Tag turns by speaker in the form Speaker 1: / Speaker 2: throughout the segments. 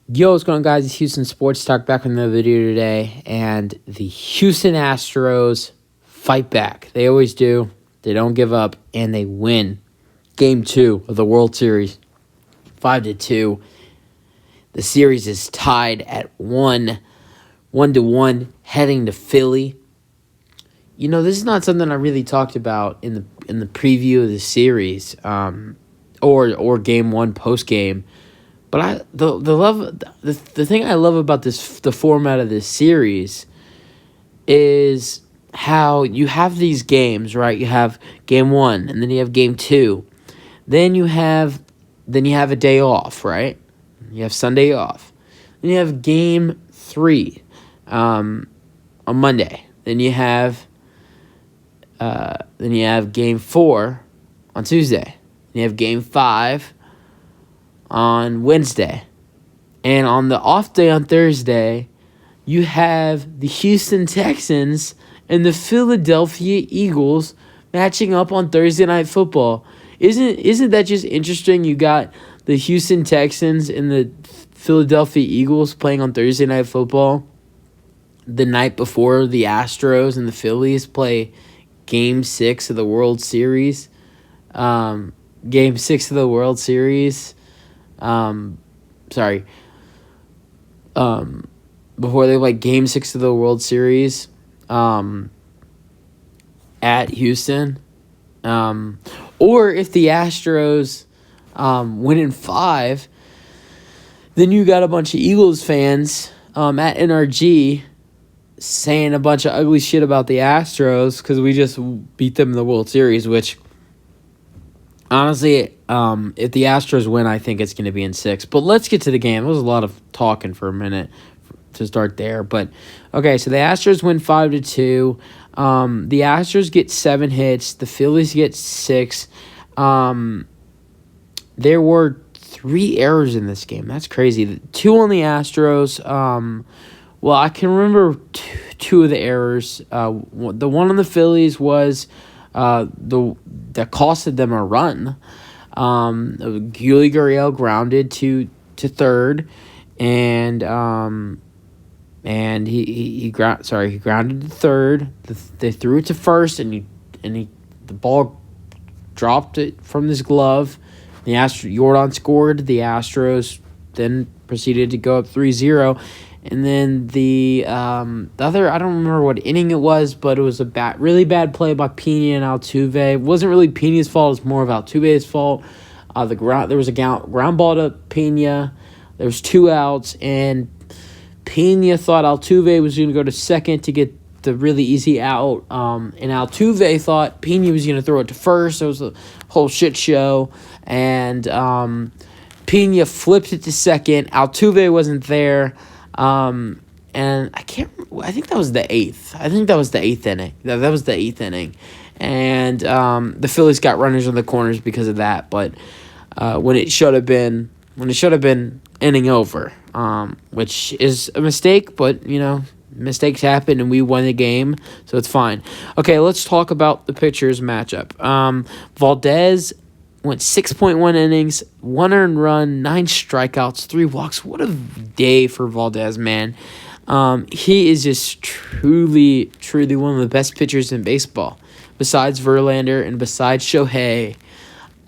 Speaker 1: Yo, what's going on, guys? It's Houston Sports Talk back with another video today, and the Houston Astros fight back. They always do. They don't give up, and they win Game 2 of the World Series, 5-2. The series is tied at 1-1, heading to Philly. You know, this is not something I really talked about in the preview of the series, or Game 1 post game. But the thing I love about the format of this series is how you have these games, right? You have Game 1, and then you have Game 2. Then you have a day off, right? You have Sunday off. Then you have Game 3 on Monday. Then you have Game 4 on Tuesday. Then you have Game 5 on Wednesday. And on the off day on Thursday, you have the Houston Texans and the Philadelphia Eagles matching up on Thursday Night Football. Isn't that just interesting? You got the Houston Texans and the Philadelphia Eagles playing on Thursday Night Football the night before the Astros and the Phillies play Game 6 of the World Series. Game 6 of the World Series. Before they play Game 6 of the World Series at Houston. Or if the Astros win in 5, then you got a bunch of Eagles fans at NRG saying a bunch of ugly shit about the Astros because we just beat them in the World Series, which honestly, if the Astros win, I think it's going to be in 6. But let's get to the game. There was a lot of talking for a minute to start there. But, okay, so the Astros win 5-2. The Astros get 7 hits. The Phillies get 6. There were 3 errors in this game. That's crazy. 2 on the Astros. Well, I can remember two of the errors. The one on the Phillies was that costed them a run. Yuli Gurriel grounded to third, and he grounded to third. They threw it to first, and the ball dropped it from his glove. Jordan scored. The Astros then proceeded to go up 3-0. And then the other, I don't remember what inning it was, but it was a really bad play by Pena and Altuve. It wasn't really Pena's fault. It's more of Altuve's fault. There was a ground ball to Pena. There was 2 outs, and Pena thought Altuve was going to go to second to get the really easy out. And Altuve thought Pena was going to throw it to first. It was a whole shit show. And Pena flipped it to second. Altuve wasn't there. And I think that was the 8th. I think that was the 8th inning. That was the 8th inning. And the Phillies got runners on the corners because of that. But when it should have been inning over, which is a mistake, but mistakes happen and we won the game, so it's fine. Okay, let's talk about the pitchers matchup. Valdez went 6.1 innings, 1 earned run, 9 strikeouts, 3 walks. What a day for Valdez, man. He is just truly, truly one of the best pitchers in baseball. Besides Verlander and besides Shohei,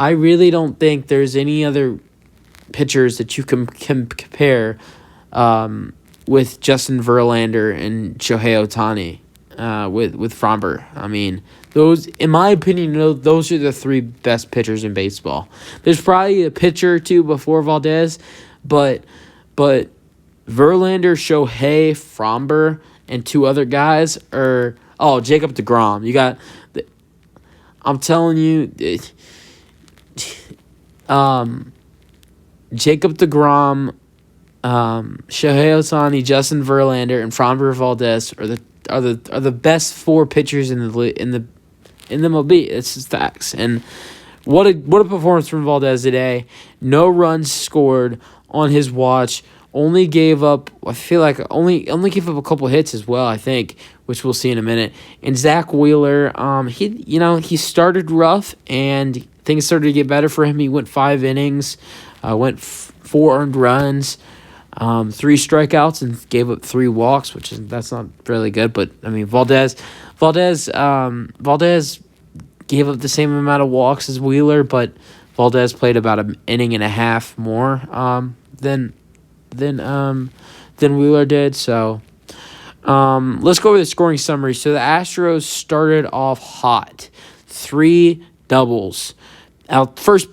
Speaker 1: I really don't think there's any other pitchers that you can compare with Justin Verlander and Shohei Ohtani, with Fromber. I mean, those, in my opinion, those are the 3 best pitchers in baseball. There's probably a pitcher or 2 before Valdez, but Verlander, Shohei, Fromber, and 2 other guys are Jacob deGrom. You got, I'm telling you, Jacob deGrom, Shohei Ohtani, Justin Verlander, and Framber Valdez are the best 4 pitchers in the MLB. It's just facts. And what a performance from Valdez today. No runs scored on his watch. Only gave up, I feel like only gave up a couple hits as well, I think, which we'll see in a minute. And Zach Wheeler, he started rough and things started to get better for him. He went 5 innings, went 4 earned runs. 3 strikeouts and gave up 3 walks, that's not really good. But I mean, Valdez gave up the same amount of walks as Wheeler, but Valdez played about an inning and a half more than Wheeler did. So let's go over the scoring summary. So the Astros started off hot, 3 doubles. First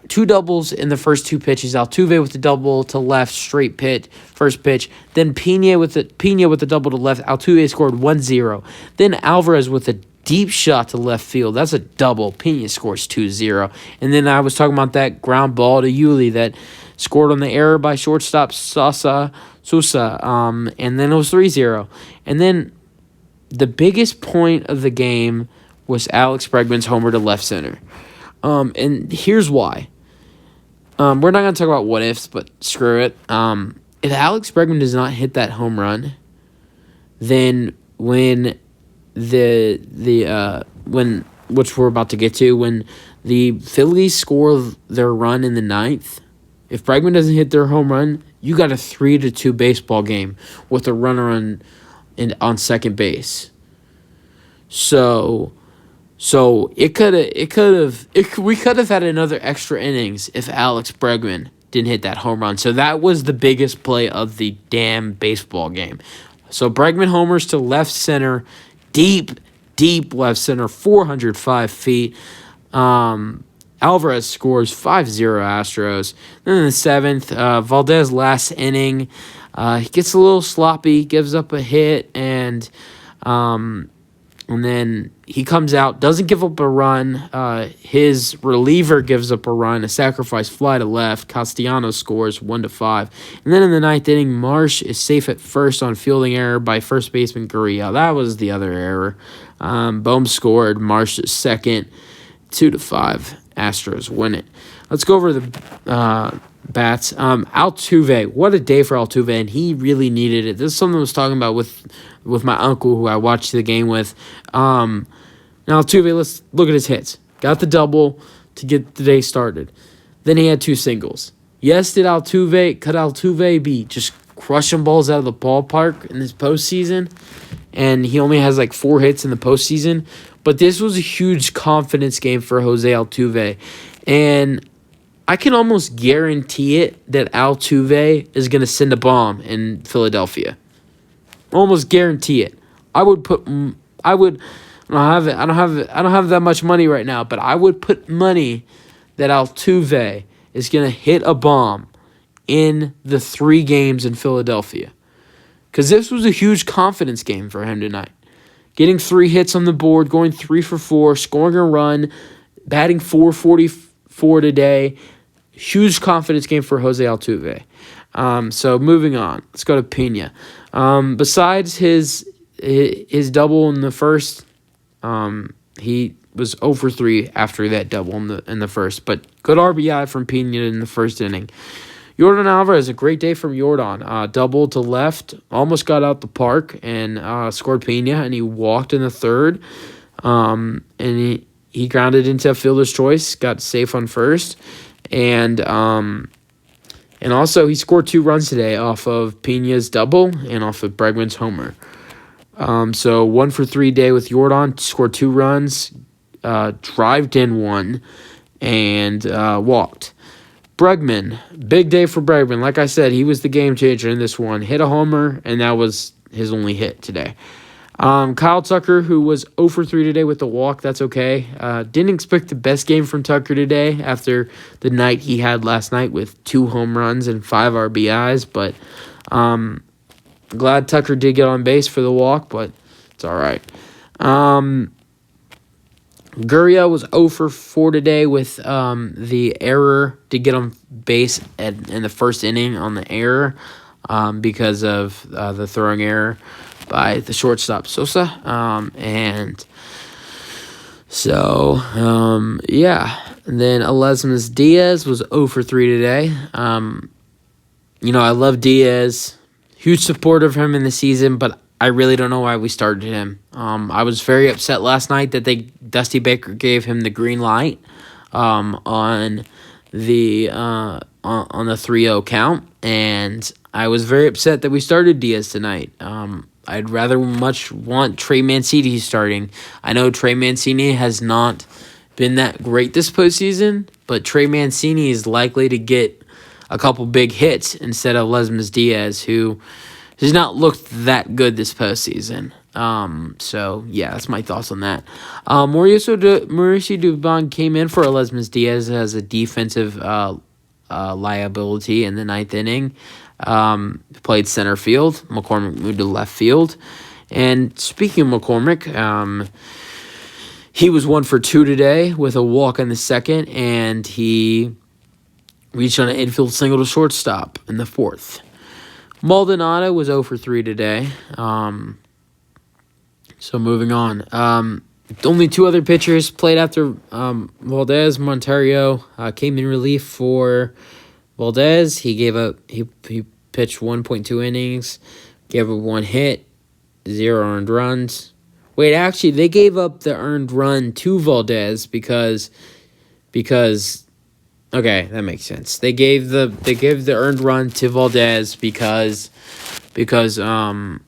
Speaker 1: 2 doubles in the first 2 pitches. Altuve with the double to left, straight pit, first pitch. Then Pena with the double to left. Altuve scored 1-0. Then Alvarez with a deep shot to left field. That's a double. Pena scores 2-0. And then I was talking about that ground ball to Yuli that scored on the error by shortstop Sousa. And then it was 3-0. And then the biggest point of the game was Alex Bregman's homer to left center. And here's why. We're not going to talk about what ifs, but screw it. If Alex Bregman does not hit that home run, then when which we're about to get to, when the Phillies score their run in the 9th, if Bregman doesn't hit their home run, you got a 3-2 baseball game with a runner on second base. So we could have had another extra innings if Alex Bregman didn't hit that home run. So that was the biggest play of the damn baseball game. So Bregman homers to left center, deep left center, 405 feet. Alvarez scores 5-0 Astros. Then in the 7th, Valdez last inning, he gets a little sloppy, gives up a hit, and then he comes out, doesn't give up a run. His reliever gives up a run, a sacrifice fly to left. Castellanos scores 1-5. And then in the 9th inning, Marsh is safe at first on fielding error by first baseman Gurriel. That was the other error. Bohm scored. Marsh is second, 2-5. Astros win it. Let's go over the bats. Altuve, what a day for Altuve, and he really needed it. This is something I was talking about with my uncle who I watched the game with. Now Altuve, let's look at his hits. Got the double to get the day started. Then he had 2 singles. Yes, could Altuve be just crushing balls out of the ballpark in this postseason? And he only has like 4 hits in the postseason. But this was a huge confidence game for Jose Altuve. And I can almost guarantee it that Altuve is going to send a bomb in Philadelphia. Almost guarantee it. I don't have that much money right now, but I would put money that Altuve is going to hit a bomb in the 3 games in Philadelphia. Because this was a huge confidence game for him tonight. Getting 3 hits on the board, going 3 for 4, scoring a run, batting .444 today. Huge confidence game for Jose Altuve. So moving on, let's go to Pena. Besides his double in the first, he was 0 for 3 after that double in the first. But good RBI from Pena in the first inning. Yordan Alvarez, a great day from Yordan. Double to left, almost got out the park and scored Pena, and he walked in the 3rd. And he grounded into a fielder's choice, got safe on first. And also he scored 2 runs today off of Pena's double and off of Bregman's homer. So 1 for 3 day with Yordan, scored 2 runs, drived in 1, and walked. Bregman, big day for Bregman. Like I said, he was the game changer in this one. Hit a homer, and that was his only hit today. Kyle Tucker, who was 0 for 3 today with the walk, that's okay. Didn't expect the best game from Tucker today after the night he had last night with 2 home runs and 5 RBIs, but glad Tucker did get on base for the walk, but it's all right. Gurriel was 0 for 4 today with the error to get on base in the first inning on the error because of the throwing error by the shortstop Sosa. And then Alesmas Diaz was 0 for 3 today. I love Diaz. Huge supporter of him in the season, but I really don't know why we started him. I was very upset last night that Dusty Baker gave him the green light on the on the 3-0 count, and I was very upset that we started Diaz tonight. I'd rather much want Trey Mancini starting. I know Trey Mancini has not been that great this postseason, but Trey Mancini is likely to get a couple big hits instead of Lesmes Diaz, who has not looked that good this postseason. So yeah, that's my thoughts on that. Mauricio Dubon came in for Lesmes Diaz as a defensive liability in the ninth inning. Played center field. McCormick moved to left field. And speaking of McCormick, he was 1 for 2 today with a walk in the second, and he reached on an infield single to shortstop in the fourth. Maldonado was 0 for 3 today. So moving on. Only 2 other pitchers played after Valdez. Monterio came in relief for Valdez. He pitched 1.2 innings, gave up 1 hit, 0 earned runs. Wait, actually, they gave up the earned run to Valdez because okay, that makes sense. They gave the earned run to Valdez because how do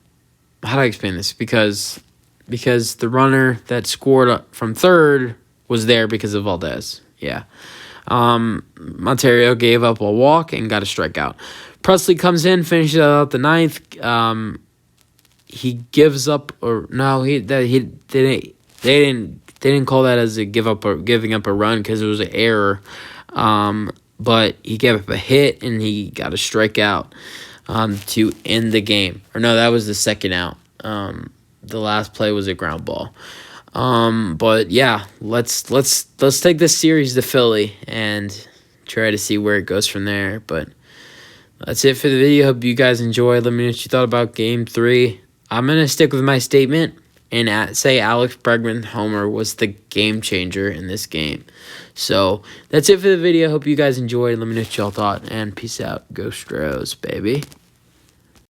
Speaker 1: I explain this? Because the runner that scored from third was there because of Valdez. Yeah. Monterio gave up a walk and got a strikeout. Presley comes in, finishes out the ninth. He gives up, or no, they didn't call that as a giving up a run because it was an error. But he gave up a hit and he got a strikeout to end the game. Or no, that was the second out. The last play was a ground ball. But yeah, let's take this series to Philly and try to see where it goes from there. But that's it for the video. Hope you guys enjoyed. Let me know what you thought about Game 3. I'm going to stick with my statement and say Alex Bregman homer was the game changer in this game. So that's it for the video. Hope you guys enjoyed. Let me know what y'all thought. And peace out. Go Stros, baby.